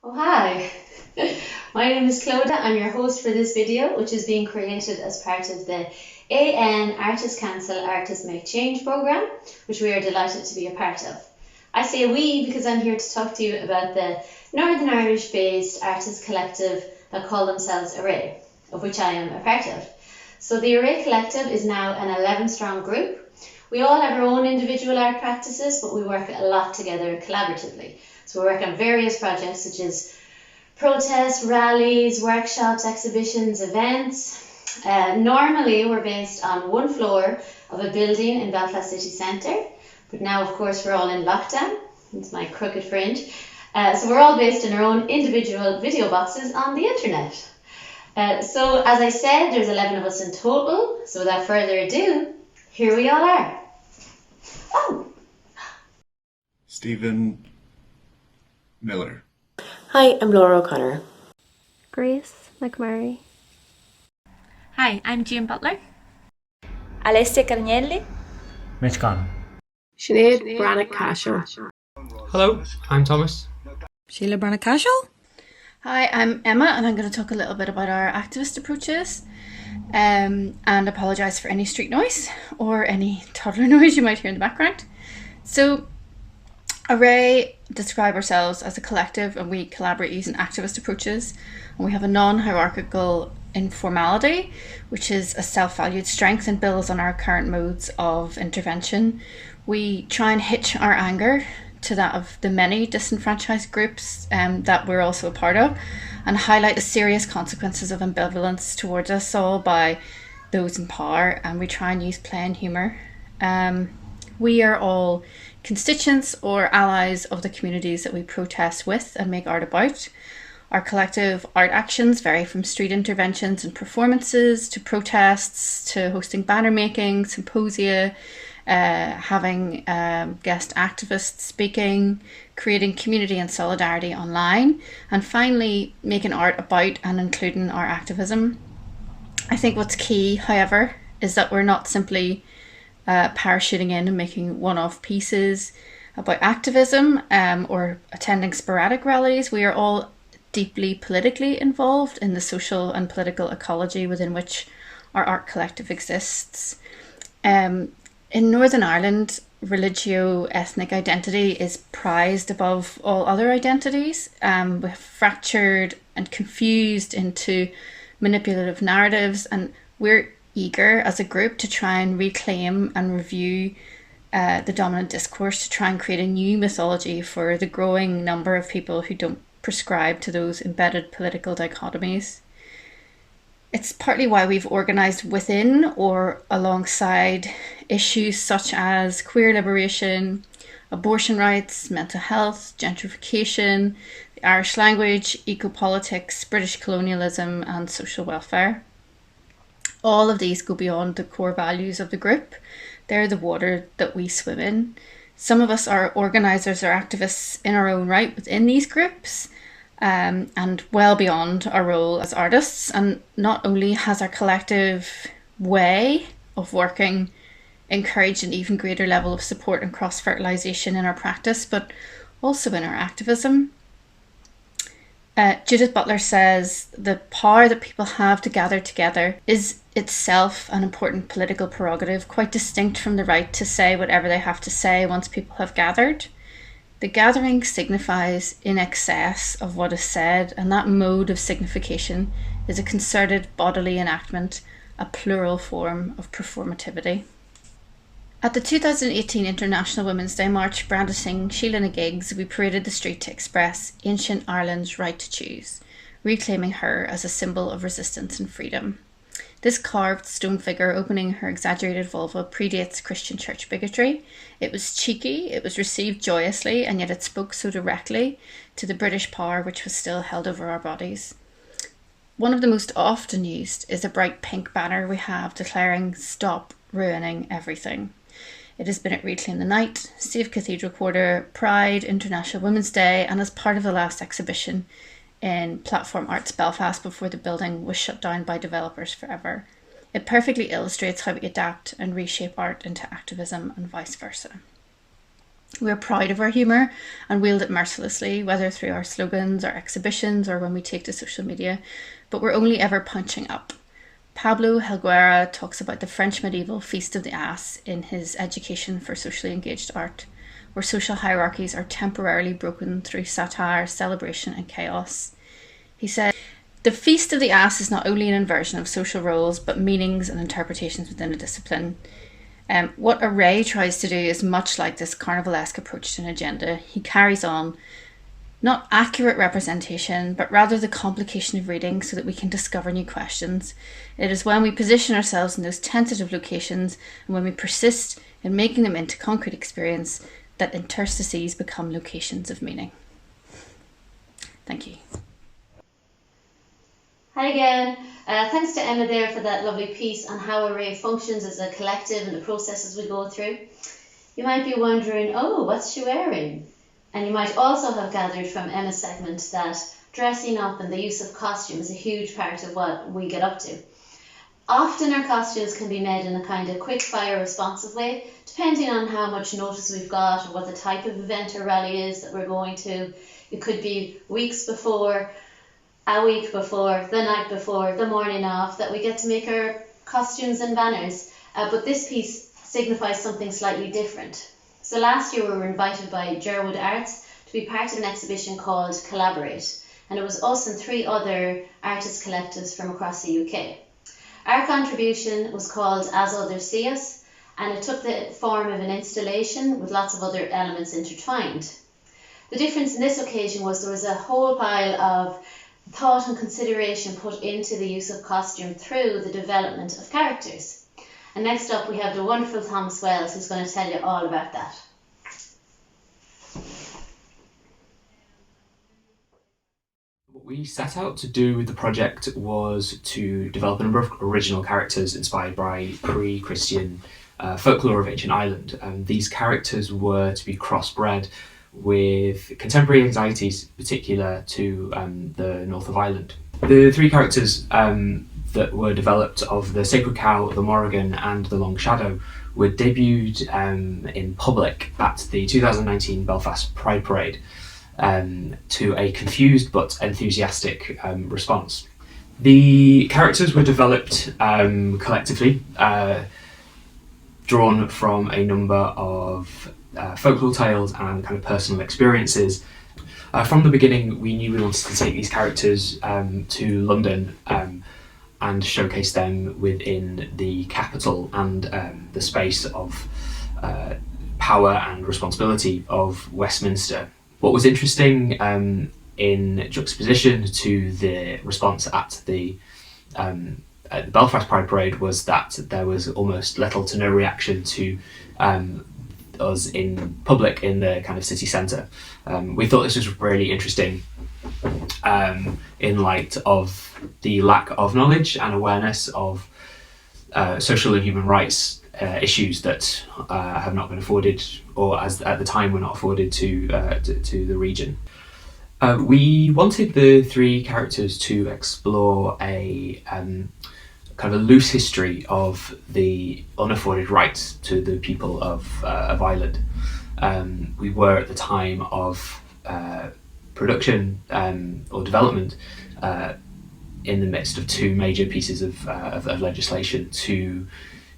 Oh, hi. My name is Clodagh. I'm your host for this video, which is being created as part of the AN Artists Council Artists Make Change programme, which we are delighted to be a part of. I say we because I'm here to talk to you about the Northern Irish based artist collective that call themselves Array, of which I am a part of. So the Array Collective is now an 11 strong group. We all have our own individual art practices, but we work a lot together collaboratively. So we work on various projects such as protests, rallies, workshops, exhibitions, events. Normally we're based on one floor of a building in Belfast City Centre, but now of course we're all in lockdown. It's my crooked fringe. So we're all based in our own individual video boxes on the internet. So as I said, there's 11 of us in total. So without further ado, here we all are. Oh! Stephen Miller. Hi, I'm Laura O'Connor. Grace McMurray. Hi, I'm Jane Butler. Alessia Carnelli. Mitch Gunn. Sinead Brannock Cashel. Hello, I'm Thomas. Sheila Brannock Cashel. Hi, I'm Emma, and I'm going to talk a little bit about our activist approaches and apologise for any street noise or any toddler noise you might hear in the background. So, Array describe ourselves as a collective, and we collaborate using activist approaches, and we have a non-hierarchical informality, which is a self-valued strength and builds on our current modes of intervention. We try and hitch our anger to that of the many disenfranchised groups that we're also a part of, and highlight the serious consequences of ambivalence towards us all by those in power, and we try and use play and humour. We are all constituents or allies of the communities that we protest with and make art about. Our collective art actions vary from street interventions and performances to protests to hosting banner making, symposia, having guest activists speaking, creating community and solidarity online, and finally making art about and including our activism. I think what's key, however, is that we're not simply parachuting in and making one-off pieces about activism or attending sporadic rallies. We are all deeply politically involved in the social and political ecology within which our art collective exists. In Northern Ireland, religio-ethnic identity is prized above all other identities. We're fractured and confused into manipulative narratives, and we're eager as a group to try and reclaim and review the dominant discourse, to try and create a new mythology for the growing number of people who don't prescribe to those embedded political dichotomies. It's partly why we've organised within or alongside issues such as queer liberation, abortion rights, mental health, gentrification, the Irish language, eco-politics, British colonialism and social welfare. All of these go beyond the core values of the group. They're the water that we swim in. Some of us are organisers or activists in our own right within these groups, and well beyond our role as artists. And not only has our collective way of working encouraged an even greater level of support and cross-fertilisation in our practice, but also in our activism. Judith Butler says the power that people have to gather together is itself an important political prerogative, quite distinct from the right to say whatever they have to say once people have gathered. The gathering signifies in excess of what is said, and that mode of signification is a concerted bodily enactment, a plural form of performativity. At the 2018 International Women's Day March brandishing Sheila na gigs, we paraded the street to express ancient Ireland's right to choose, reclaiming her as a symbol of resistance and freedom. This carved stone figure opening her exaggerated vulva predates Christian church bigotry. It was cheeky, it was received joyously, and yet it spoke so directly to the British power which was still held over our bodies. One of the most often used is a bright pink banner we have declaring "Stop ruining everything." It has been at Reclaim the Night, Save Cathedral Quarter, Pride, International Women's Day, and as part of the last exhibition in Platform Arts Belfast before the building was shut down by developers forever. It perfectly illustrates how we adapt and reshape art into activism and vice versa. We're proud of our humour and wield it mercilessly, whether through our slogans or exhibitions or when we take to social media, but we're only ever punching up. Pablo Helguera talks about the French medieval Feast of the Ass in his Education for Socially Engaged Art, where social hierarchies are temporarily broken through satire, celebration and chaos. He said, "The Feast of the Ass is not only an inversion of social roles, but meanings and interpretations within a discipline. What Array tries to do is much like this carnivalesque approach to an agenda. He carries on, not accurate representation, but rather the complication of reading so that we can discover new questions. It is when we position ourselves in those tentative locations and when we persist in making them into concrete experience that interstices become locations of meaning." Thank you. Hi again. Thanks to Emma there for that lovely piece on how Array functions as a collective and the processes we go through. You might be wondering, oh, what's she wearing? And you might also have gathered from Emma's segment that dressing up and the use of costume is a huge part of what we get up to. Often our costumes can be made in a kind of quick fire responsive way, depending on how much notice we've got or what the type of event or rally is that we're going to. It could be weeks before, a week before, the night before, the morning of, that we get to make our costumes and banners. But this piece signifies something slightly different. So last year we were invited by Gerwood Arts to be part of an exhibition called Collaborate, and it was us and 3 other artist collectives from across the UK. Our contribution was called As Others See Us, and it took the form of an installation with lots of other elements intertwined. The difference in this occasion was there was a whole pile of thought and consideration put into the use of costume through the development of characters. And next up we have the wonderful Thomas Wells, who's going to tell you all about that. What we set out to do with the project was to develop a number of original characters inspired by pre-Christian folklore of ancient Ireland. These characters were to be crossbred with contemporary anxieties particular to the north of Ireland. The 3 characters that were developed of the Sacred Cow, the Morrigan and the Long Shadow were debuted in public at the 2019 Belfast Pride Parade to a confused but enthusiastic response. The characters were developed collectively, drawn from a number of folklore tales and kind of personal experiences. From the beginning, we knew we wanted to take these characters to London and showcase them within the capital and the space of power and responsibility of Westminster. What was interesting in juxtaposition to the response at the Belfast Pride Parade was that there was almost little to no reaction to us in public in the kind of city centre. We thought this was really interesting in light of the lack of knowledge and awareness of social and human rights issues that have not been afforded, or as at the time were not afforded to the region. We wanted the 3 characters to explore a kind of a loose history of the unafforded rights to the people of Ireland. We were at the time of production or development in the midst of 2 major pieces of legislation to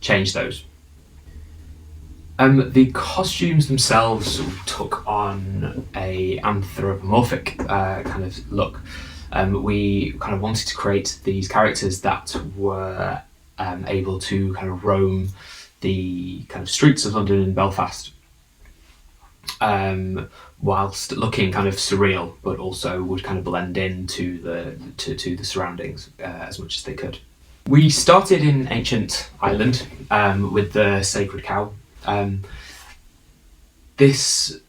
change those. The costumes themselves took on a anthropomorphic kind of look. We kind of wanted to create these characters that were able to kind of roam the kind of streets of London and Belfast whilst looking kind of surreal, but also would kind of blend into the surroundings as much as they could. We started in ancient Ireland with the Sacred Cow. This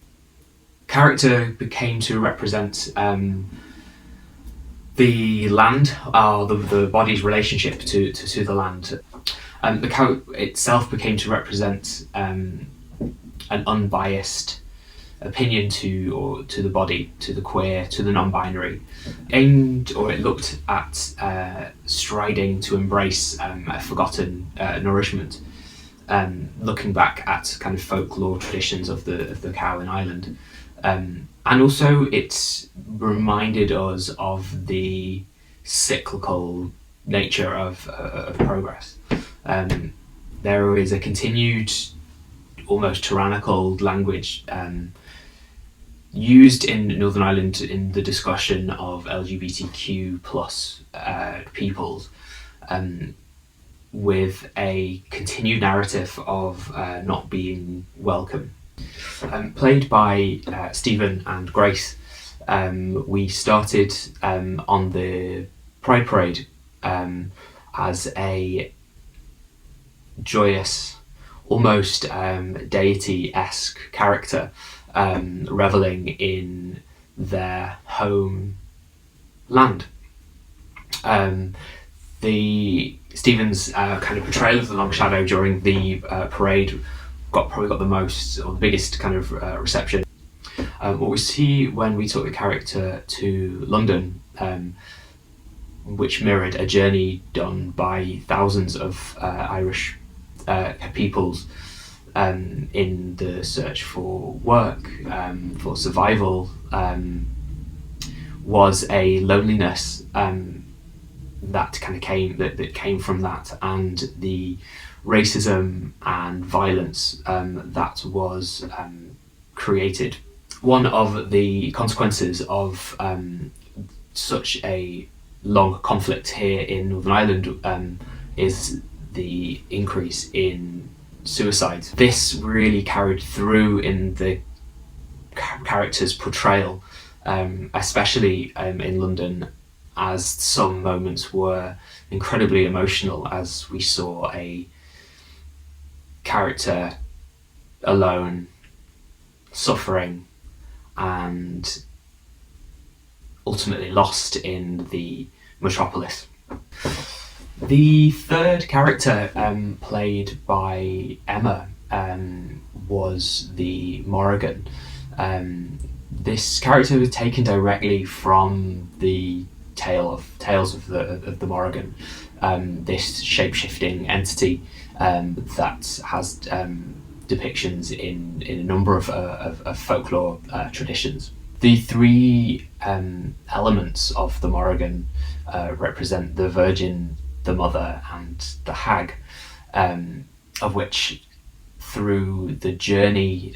character became to represent the land, the body's relationship to the land. The cow itself became to represent an unbiased opinion to the body, to the queer, to the non-binary. It looked at striding to embrace a forgotten nourishment. looking back at kind of folklore traditions of the cow in Ireland. And also it's reminded us of the cyclical nature of progress. There is a continued, almost tyrannical language used in Northern Ireland in the discussion of LGBTQ plus peoples, with a continued narrative of not being welcome. Played by Stephen and Grace, we started on the Pride Parade as a joyous, almost deity-esque character, reveling in their home land. Stephen's kind of portrayal of the Long Shadow during the parade probably got the most, or the biggest kind of reception. What we see when we took the character to London, which mirrored a journey done by thousands of Irish peoples in the search for work, for survival, was a loneliness that kind of came from that, and the racism and violence that was created. One of the consequences of such a long conflict here in Northern Ireland is the increase in suicides. This really carried through in the character's portrayal, especially in London, as some moments were incredibly emotional as we saw a character alone, suffering, and ultimately lost in the metropolis. The third character, played by Emma, was the Morrigan. This character was taken directly from the Tales of the Morrigan, this shape-shifting entity that has depictions in a number of folklore traditions. The three elements of the Morrigan represent the Virgin, the Mother, and the Hag, of which, through the journey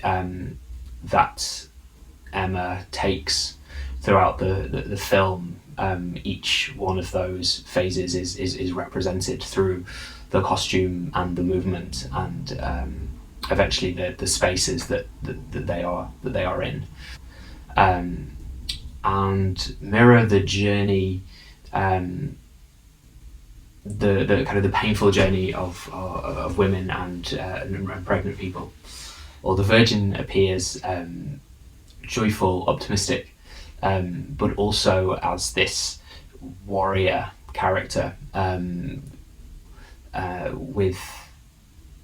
that Emma takes throughout the film, each one of those phases is represented through the costume and the movement, and eventually the spaces that they are in, and mirror the journey, the kind of the painful journey of women and pregnant people. Or the Virgin appears joyful, optimistic, but also as this warrior character, with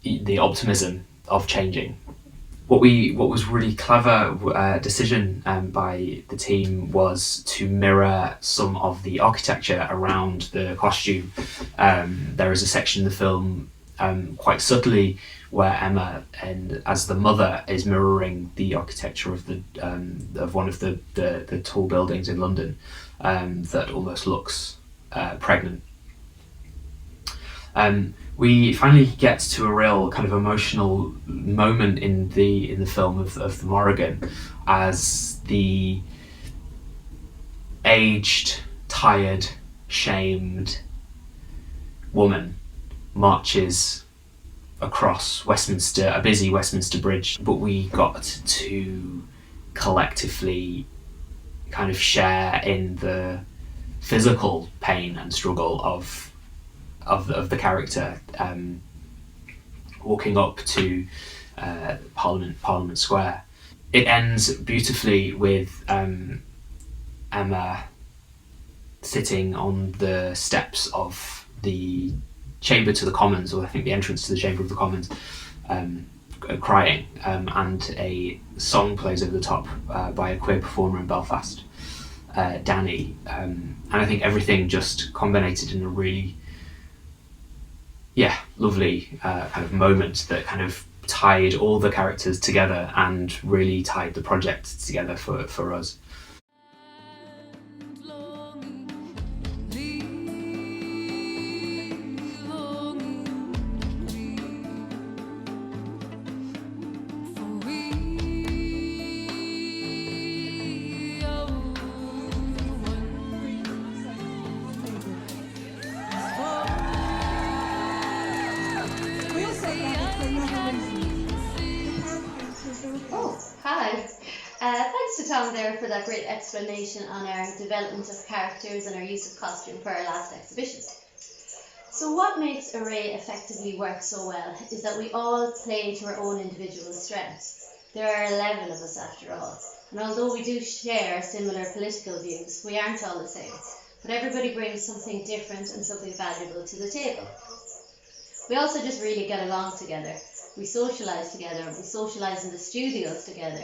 the optimism of changing. What was really clever decision by the team was to mirror some of the architecture around the costume. There is a section in the film, quite subtly, where Emma, and as the mother, is mirroring the architecture of of one of the tall buildings in London, that almost looks pregnant. We finally get to a real kind of emotional moment in the film of the Morrigan, as the aged, tired, shamed woman marches across Westminster, a busy Westminster Bridge, but we got to collectively kind of share in the physical pain and struggle of the character, walking up to Parliament Square. It ends beautifully with Emma sitting on the steps of the chamber to the Commons, or I think the entrance to the Chamber of the Commons, crying, and a song plays over the top by a queer performer in Belfast, Danny, and I think everything just combinated in a really yeah, lovely kind of moment that kind of tied all the characters together and really tied the project together for us. Oh, hi. Thanks to Tom there for that great explanation on our development of characters and our use of costume for our last exhibition. So what makes Array effectively work so well is that we all play to our own individual strengths. There are 11 of us after all, and although we do share similar political views, we aren't all the same, but everybody brings something different and something valuable to the table. We also just really get along together. We socialise together, we socialise in the studios together.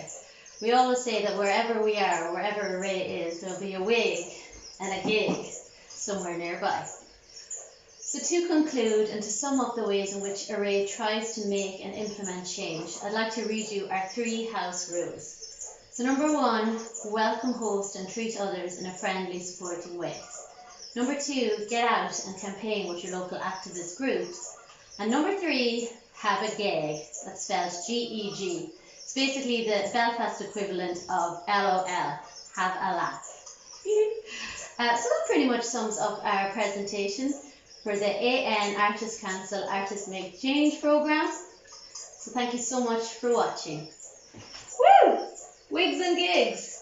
We always say that wherever we are, wherever Array is, there'll be a wig and a gig somewhere nearby. So to conclude and to sum up the ways in which Array tries to make and implement change, I'd like to read you our 3 house rules. So number 1, welcome, host and treat others in a friendly, supporting way. Number 2, get out and campaign with your local activist groups. And number 3, have a gag. That's spelled G-E-G. It's basically the Belfast equivalent of LOL, have a laugh. So that pretty much sums up our presentation for the AN Artists Council Artists Make Change programme. So thank you so much for watching. Woo! Wigs and gigs!